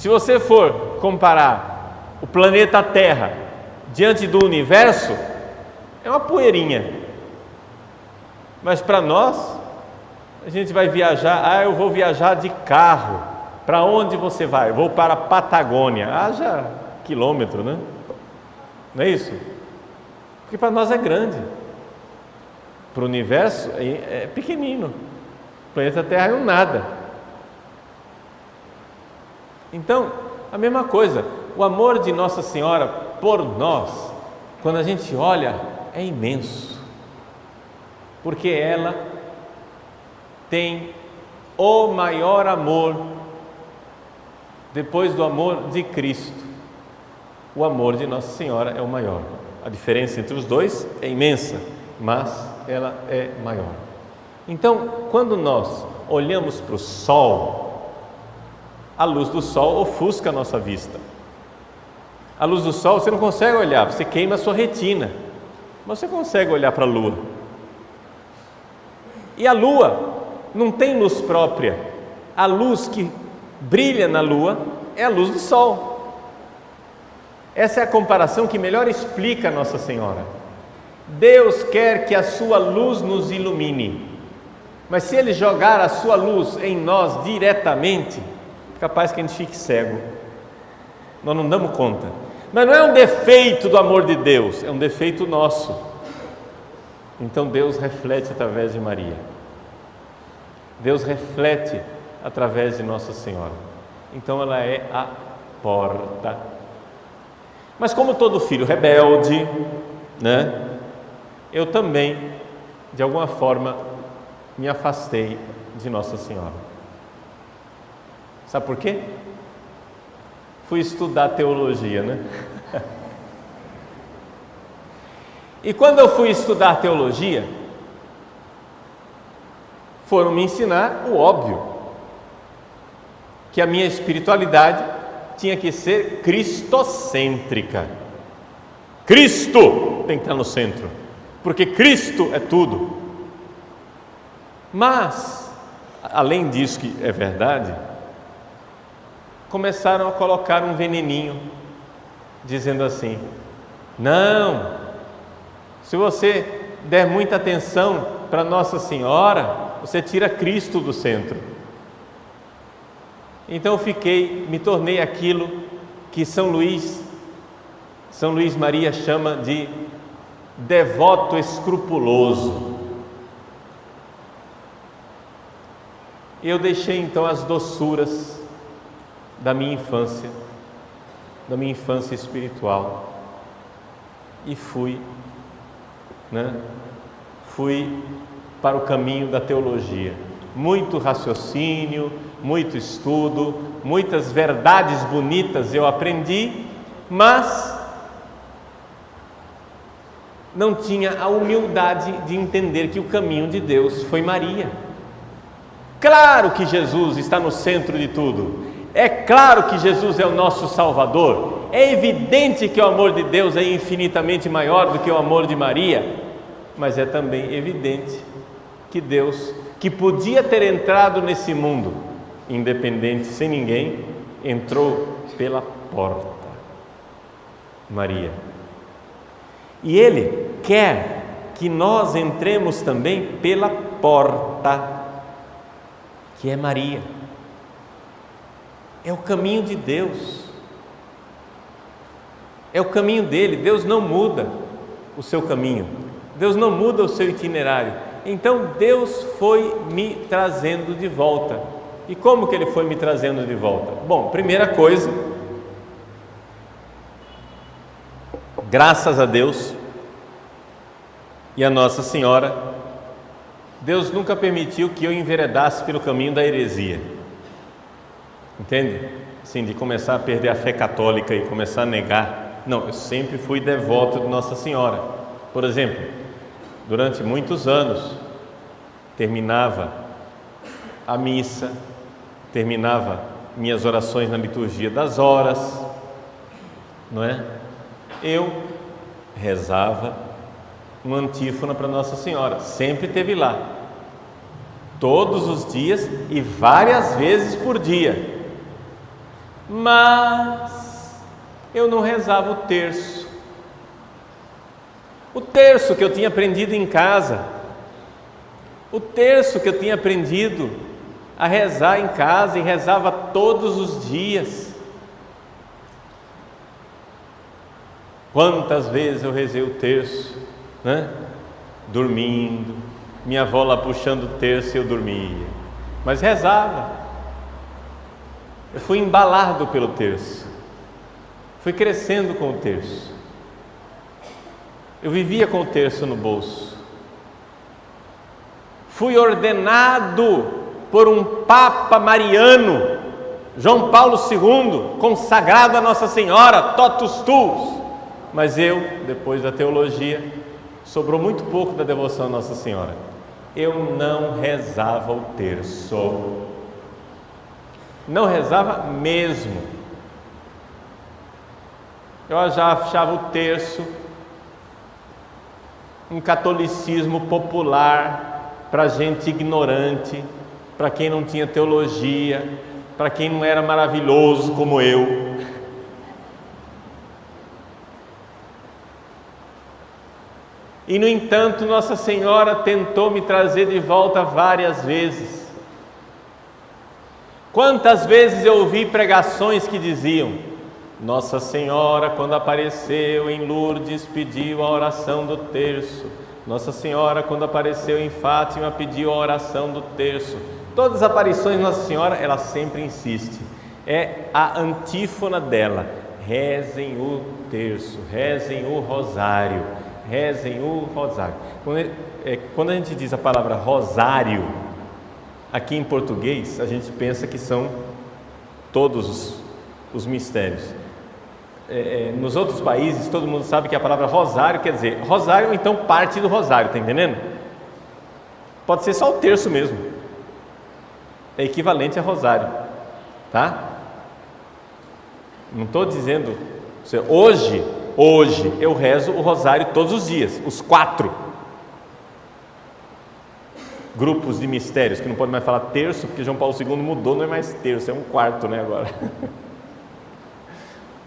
Se você for comparar o planeta Terra diante do universo, é uma poeirinha. Mas para nós, a gente vai viajar, eu vou viajar de carro. Para onde você vai? Vou para a Patagônia. Haja quilômetro, né? Não é isso? Porque para nós é grande. Para o universo é pequenino. O planeta Terra é um nada. Então, a mesma coisa, o amor de Nossa Senhora por nós, quando a gente olha, é imenso. Porque ela tem o maior amor, depois do amor de Cristo. O amor de Nossa Senhora é o maior. A diferença entre os dois é imensa, mas ela é maior. Então, quando nós olhamos para o sol, a luz do sol ofusca a nossa vista. A luz do sol você não consegue olhar, você queima a sua retina, mas você consegue olhar para a lua. E a lua não tem luz própria. A luz que brilha na lua é a luz do sol. Essa é a comparação que melhor explica a Nossa Senhora. Deus quer que a sua luz nos ilumine, mas se Ele jogar a sua luz em nós diretamente, é capaz que a gente fique cego. Nós não damos conta. Mas não é um defeito do amor de Deus, é um defeito nosso. Então Deus reflete através de Maria. Deus reflete através de Nossa Senhora. Então ela é a porta. Mas como todo filho rebelde, né? Eu também, de alguma forma, me afastei de Nossa Senhora. Sabe por quê? Fui estudar teologia, né? E quando eu fui estudar teologia, foram me ensinar o óbvio, que a minha espiritualidade tinha que ser cristocêntrica. Cristo tem que estar no centro, porque Cristo é tudo. Mas, além disso que é verdade, começaram a colocar um veneninho, dizendo assim: não, se você der muita atenção para Nossa Senhora, você tira Cristo do centro. Então eu me tornei aquilo que São Luís Maria chama de devoto escrupuloso. Eu deixei então as doçuras da minha infância espiritual, e fui para o caminho da teologia. Muito raciocínio, muito estudo, muitas verdades bonitas eu aprendi, mas não tinha a humildade de entender que o caminho de Deus foi Maria. Claro que Jesus está no centro de tudo, é claro que Jesus é o nosso Salvador, é evidente que o amor de Deus é infinitamente maior do que o amor de Maria, mas é também evidente que Deus, que podia ter entrado nesse mundo independente, sem ninguém, entrou pela porta, Maria. E Ele quer que nós entremos também pela porta, que é Maria. É o caminho de Deus, é o caminho dele. Deus não muda o seu caminho, Deus não muda o seu itinerário. Então Deus foi me trazendo de volta. E como que Ele foi me trazendo de volta? Bom, primeira coisa, graças a Deus e a Nossa Senhora, Deus nunca permitiu que eu enveredasse pelo caminho da heresia. Entende? Assim, de começar a perder a fé católica e começar a negar. Não, eu sempre fui devoto de Nossa Senhora. Por exemplo, durante muitos anos, terminava a missa, terminava minhas orações na liturgia das horas, não é? Eu rezava uma antífona para Nossa Senhora, sempre teve lá, todos os dias e várias vezes por dia. Mas eu não rezava o terço. O terço que eu tinha aprendido em casa, o terço que eu tinha aprendido a rezar em casa e rezava todos os dias. Quantas vezes eu rezei o terço, né? Dormindo, minha avó lá puxando o terço e eu dormia, mas rezava. Eu fui embalado pelo terço, fui crescendo com o terço, eu vivia com o terço no bolso, fui ordenado por um Papa Mariano, João Paulo II, consagrado a Nossa Senhora, totus tuus. Mas eu, depois da teologia, sobrou muito pouco da devoção a Nossa Senhora. Eu não rezava o terço. Não rezava mesmo. Eu já achava o terço um catolicismo popular para gente ignorante, para quem não tinha teologia, para quem não era maravilhoso como eu. E no entanto, Nossa Senhora tentou me trazer de volta várias vezes. Quantas vezes eu ouvi pregações que diziam: Nossa Senhora, quando apareceu em Lourdes, pediu a oração do terço. Nossa Senhora, quando apareceu em Fátima, pediu a oração do terço. Todas as aparições de Nossa Senhora, ela sempre insiste. É a antífona dela: rezem o terço, rezem o rosário, rezem o rosário. Quando a gente diz a palavra rosário, aqui em português, a gente pensa que são todos os mistérios. Nos outros países, todo mundo sabe que a palavra rosário quer dizer rosário, ou então parte do rosário, está entendendo? Pode ser só o terço mesmo, é equivalente a rosário, tá? Não estou dizendo, hoje eu rezo o rosário todos os dias, os 4 grupos de mistérios, que não pode mais falar terço, porque João Paulo II mudou, não é mais terço, é um quarto, né, agora.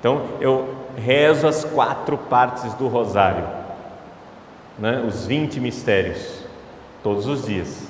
Então, eu rezo as 4 partes do rosário, né, os 20 mistérios, todos os dias.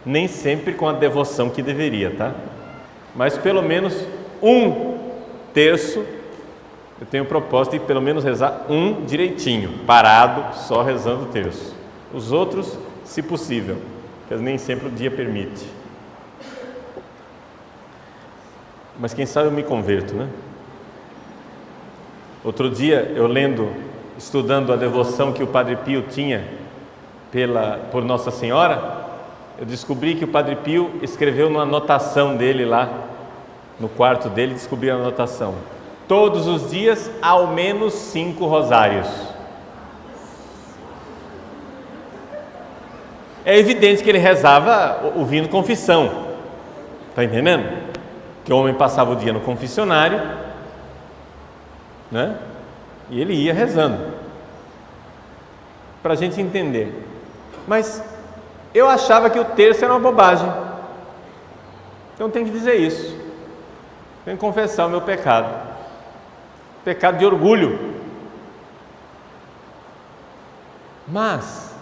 Nem sempre com a devoção que deveria, tá? Mas pelo menos um terço, eu tenho o propósito de pelo menos rezar um direitinho, parado, só rezando o terço. Os outros, se possível, porque nem sempre o dia permite. Mas quem sabe eu me converto, né? Outro dia, eu estudando a devoção que o Padre Pio tinha por Nossa Senhora, eu descobri que o Padre Pio escreveu numa anotação dele lá, no quarto dele, descobri a anotação: todos os dias, ao menos 5 rosários. É evidente que ele rezava ouvindo confissão, está entendendo? Que o homem passava o dia no confessionário, né? E ele ia rezando, para a gente entender. Mas eu achava que o terço era uma bobagem, então tem que dizer isso, tenho que confessar o meu pecado de orgulho. Mas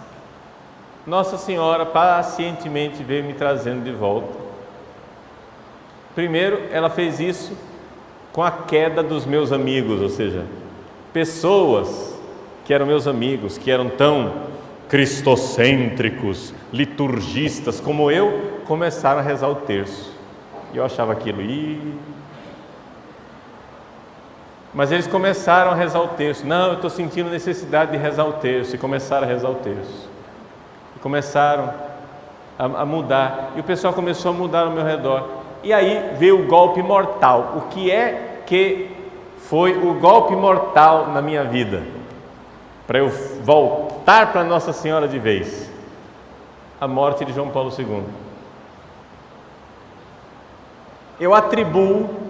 Nossa Senhora pacientemente veio me trazendo de volta. Primeiro, ela fez isso com a queda dos meus amigos, ou seja, pessoas que eram meus amigos, que eram tão cristocêntricos, liturgistas como eu, começaram a rezar o terço. E eu achava aquilo, mas eles começaram a rezar o terço. Não, eu estou sentindo necessidade de rezar o terço. E começaram a rezar o terço. E começaram a mudar. E o pessoal começou a mudar ao meu redor. E aí veio o golpe mortal. O que é que foi o golpe mortal na minha vida? Para eu voltar para Nossa Senhora de vez. A morte de João Paulo II. Eu atribuo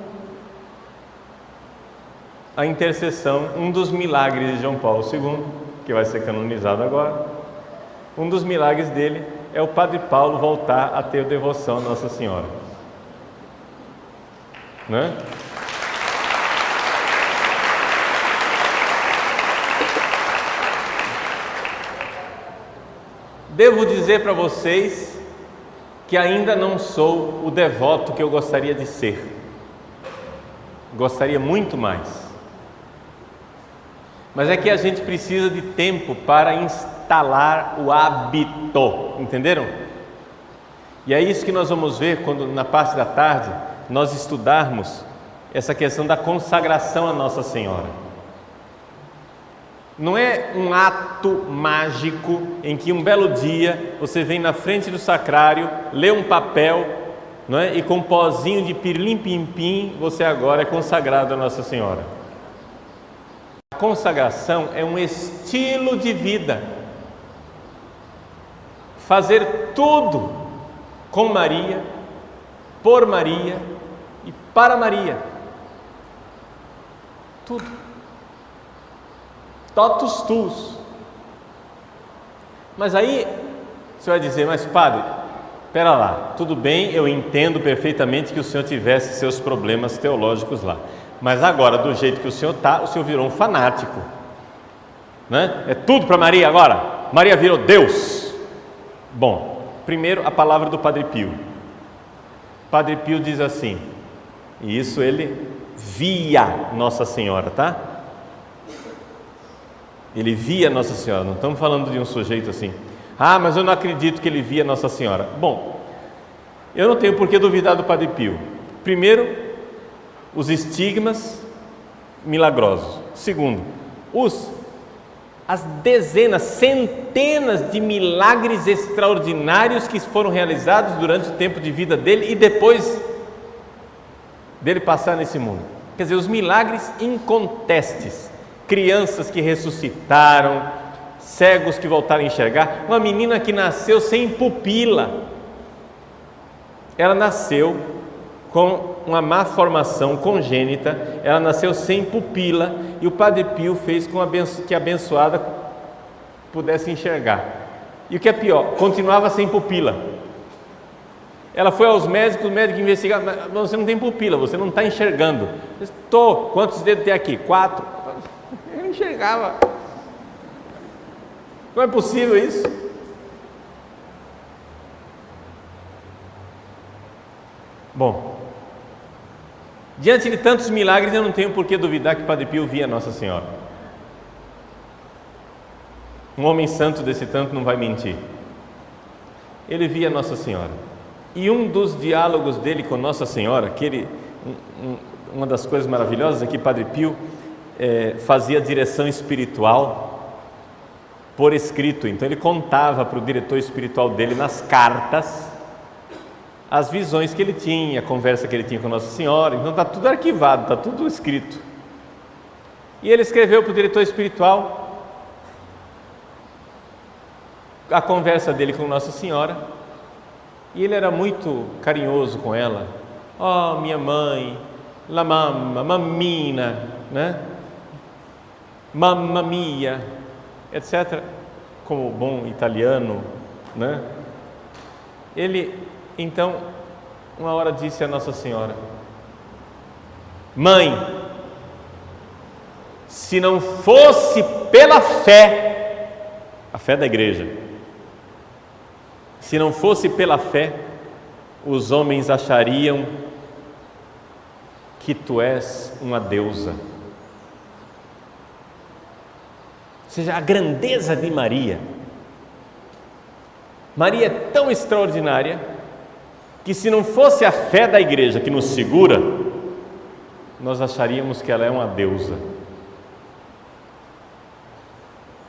a intercessão, um dos milagres de João Paulo II, que vai ser canonizado agora. Um dos milagres dele é o Padre Paulo voltar a ter devoção a Nossa Senhora, né? devo dizer para vocês que ainda não sou o devoto que eu gostaria de ser. Gostaria muito mais. Mas é que a gente precisa de tempo para instalar o hábito, entenderam? E é isso que nós vamos ver quando na parte da tarde nós estudarmos essa questão da consagração a Nossa Senhora. Não é um ato mágico em que um belo dia você vem na frente do sacrário, lê um papel, não é? E com um pozinho de pirlim-pim-pim você agora é consagrado a Nossa Senhora. A consagração é um estilo de vida. Fazer tudo com Maria, por Maria e para Maria. Tudo. Totus tuus. Mas aí você vai dizer, mas padre, espera lá, tudo bem, eu entendo perfeitamente que o senhor tivesse seus problemas teológicos lá, mas agora, do jeito que o senhor está, o senhor virou um fanático, né? É tudo para Maria agora, Maria virou Deus. Bom, primeiro a palavra do Padre Pio. Padre Pio diz assim, e isso ele via Nossa Senhora, tá? Ele via Nossa Senhora, não estamos falando de um sujeito assim, mas eu não acredito que ele via Nossa Senhora. Bom, eu não tenho por que duvidar do Padre Pio. Primeiro, os estigmas milagrosos. Segundo, as dezenas, centenas de milagres extraordinários que foram realizados durante o tempo de vida dele e depois dele passar nesse mundo. Quer dizer, os milagres incontestes. Crianças que ressuscitaram, cegos que voltaram a enxergar, uma menina que nasceu sem pupila. Ela nasceu com uma má formação congênita, ela nasceu sem pupila e o Padre Pio fez com que a abençoada pudesse enxergar. E o que é pior, continuava sem pupila. Ela foi aos médicos, o médico investigava, mas você não tem pupila, você não está enxergando. Eu disse, estou, quantos dedos tem aqui? 4. Eu enxergava. Como é possível isso? Bom, diante de tantos milagres, eu não tenho por que duvidar que Padre Pio via Nossa Senhora. Um homem santo desse tanto não vai mentir. Ele via Nossa Senhora. E um dos diálogos dele com Nossa Senhora, uma das coisas maravilhosas é que Padre Pio fazia direção espiritual por escrito. Então ele contava para o diretor espiritual dele nas cartas as visões que ele tinha, a conversa que ele tinha com Nossa Senhora. Então está tudo arquivado, está tudo escrito. E ele escreveu para o diretor espiritual a conversa dele com Nossa Senhora, e ele era muito carinhoso com ela. Oh, minha mãe, la mamma, mammina, né? Mamma mia, etc. Como bom italiano, né? Ele, então, uma hora disse a Nossa Senhora: mãe, se não fosse pela fé, a fé da igreja, se não fosse pela fé, os homens achariam que tu és uma deusa. Ou seja, a grandeza de Maria. Maria é tão extraordinária que, se não fosse a fé da igreja que nos segura, nós acharíamos que ela é uma deusa.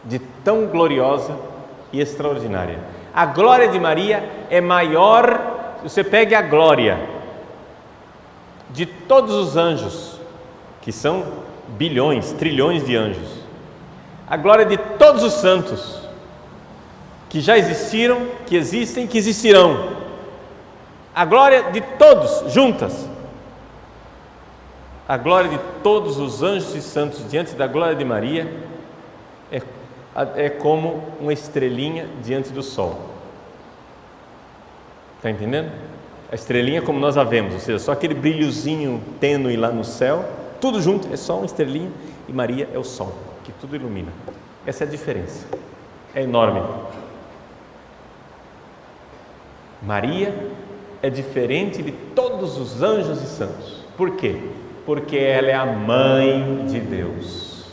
De tão gloriosa e extraordinária. A glória de Maria é maior. Você pega a glória de todos os anjos, que são bilhões, trilhões de anjos, a glória de todos os santos que já existiram, que existem, que existirão, a glória de todos juntas, a glória de todos os anjos e santos diante da glória de Maria é como uma estrelinha diante do sol. Está entendendo? A estrelinha como nós a vemos, ou seja, só aquele brilhozinho tênue lá no céu, tudo junto, é só uma estrelinha, e Maria é o sol, que tudo ilumina. Essa é a diferença, é enorme. Maria é diferente de todos os anjos e santos. Por quê? Porque ela é a mãe de Deus.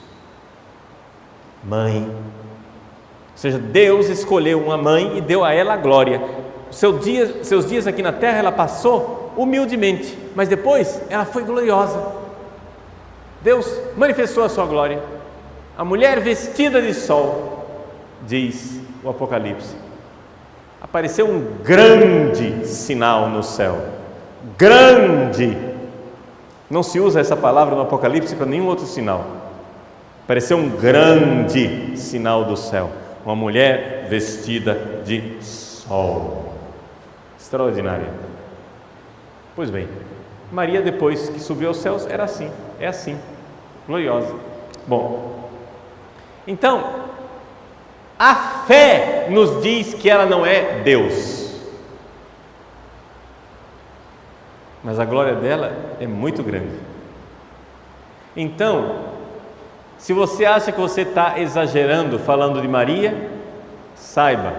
Mãe. Ou seja, Deus escolheu uma mãe e deu a ela a glória. Seus dias aqui na terra ela passou humildemente, mas depois ela foi gloriosa. Deus manifestou a sua glória. A mulher vestida de sol, diz o Apocalipse, apareceu um grande sinal no céu. Grande! Não se usa essa palavra no Apocalipse para nenhum outro sinal. Apareceu um grande sinal do céu. Uma mulher vestida de sol. Extraordinária. Pois bem, Maria, depois que subiu aos céus, era assim, é assim, gloriosa. Bom, então, a fé nos diz que ela não é Deus, mas a glória dela é muito grande. Então, se você acha que você está exagerando falando de Maria, saiba,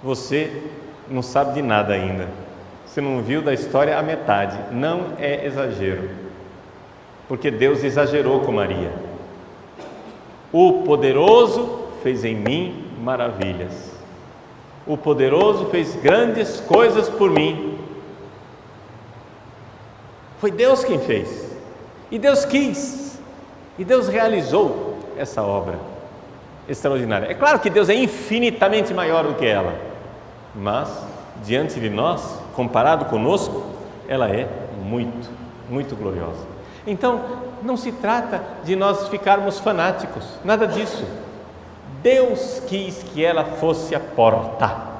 você não sabe de nada ainda. Você não viu da história a metade. Não é exagero, porque Deus exagerou com Maria. O poderoso fez em mim maravilhas. O poderoso fez grandes coisas por mim. Foi Deus quem fez. E Deus quis. E Deus realizou essa obra extraordinária. É claro que Deus é infinitamente maior do que ela, mas diante de nós, comparado conosco, ela é muito, muito gloriosa. Então, não se trata de nós ficarmos fanáticos, nada disso. Deus quis que ela fosse a porta.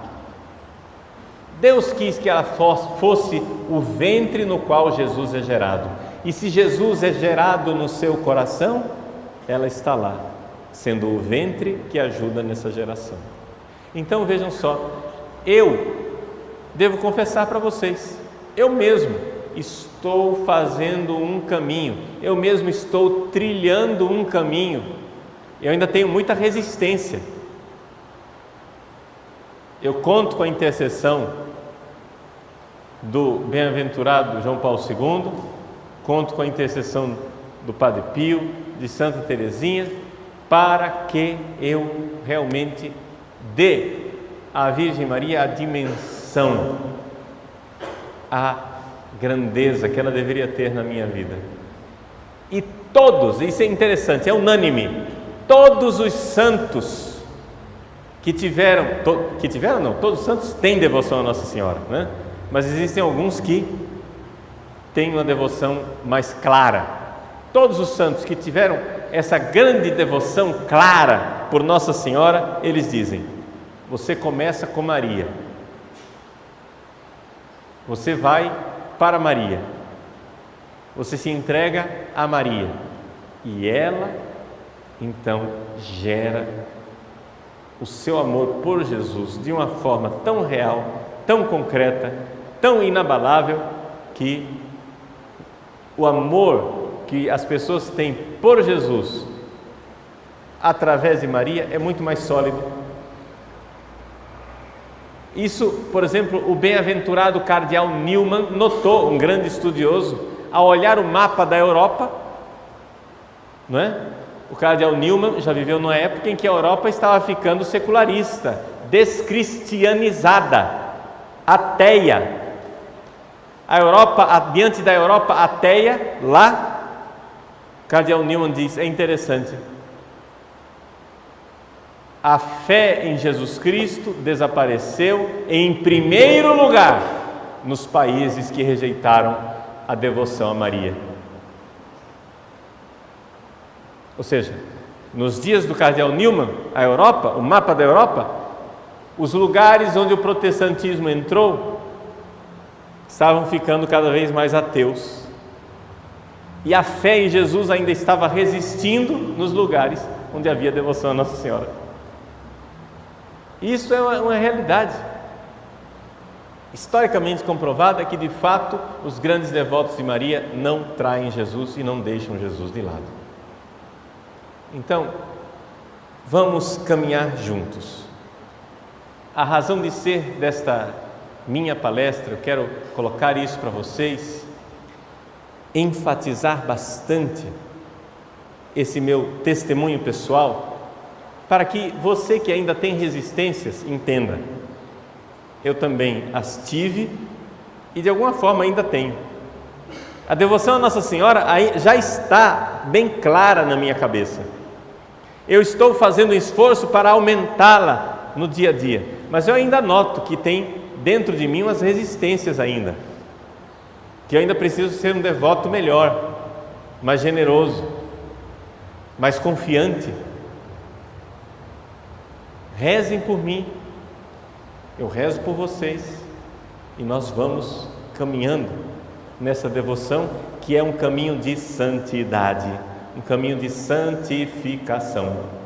Deus quis que ela fosse o ventre no qual Jesus é gerado. E se Jesus é gerado no seu coração, ela está lá, sendo o ventre que ajuda nessa geração. Então vejam só, eu devo confessar para vocês, eu mesmo estou fazendo um caminho, eu mesmo estou trilhando um caminho, eu ainda tenho muita resistência. Eu conto com a intercessão do bem-aventurado João Paulo II, conto com a intercessão do Padre Pio, de Santa Teresinha, para que eu realmente dê à Virgem Maria a dimensão, a grandeza que ela deveria ter na minha vida. E todos, isso é interessante, é unânime, todos os santos todos os santos têm devoção a Nossa Senhora, né? Mas existem alguns que têm uma devoção mais clara. Todos os santos que tiveram essa grande devoção clara por Nossa Senhora, eles dizem: você começa com Maria, você vai para Maria, você se entrega a Maria e ela então gera o seu amor por Jesus de uma forma tão real, tão concreta, tão inabalável, que o amor que as pessoas têm por Jesus através de Maria é muito mais sólido. Isso, por exemplo, o bem-aventurado cardeal Newman notou, um grande estudioso, ao olhar o mapa da Europa, não é? O cardeal Newman já viveu numa época em que a Europa estava ficando secularista, descristianizada, ateia. A Europa, diante da Europa ateia, lá, o cardeal Newman diz, é interessante, a fé em Jesus Cristo desapareceu em primeiro lugar nos países que rejeitaram a devoção a Maria. Ou seja, nos dias do cardeal Newman, a Europa, o mapa da Europa, os lugares onde o protestantismo entrou estavam ficando cada vez mais ateus. E a fé em Jesus ainda estava resistindo nos lugares onde havia devoção a Nossa Senhora. Isso é uma realidade historicamente comprovada, que de fato os grandes devotos de Maria não traem Jesus e não deixam Jesus de lado. Então, vamos caminhar juntos. A razão de ser minha palestra, eu quero colocar isso para vocês, enfatizar bastante esse meu testemunho pessoal, para que você que ainda tem resistências entenda. Eu também as tive e de alguma forma ainda tenho. A devoção a Nossa Senhora já está bem clara na minha cabeça. Eu estou fazendo um esforço para aumentá-la no dia a dia, mas eu ainda noto que tem dentro de mim umas resistências ainda, que eu ainda preciso ser um devoto melhor, mais generoso, mais confiante. Rezem por mim, eu rezo por vocês, e nós vamos caminhando nessa devoção que é um caminho de santidade, um caminho de santificação.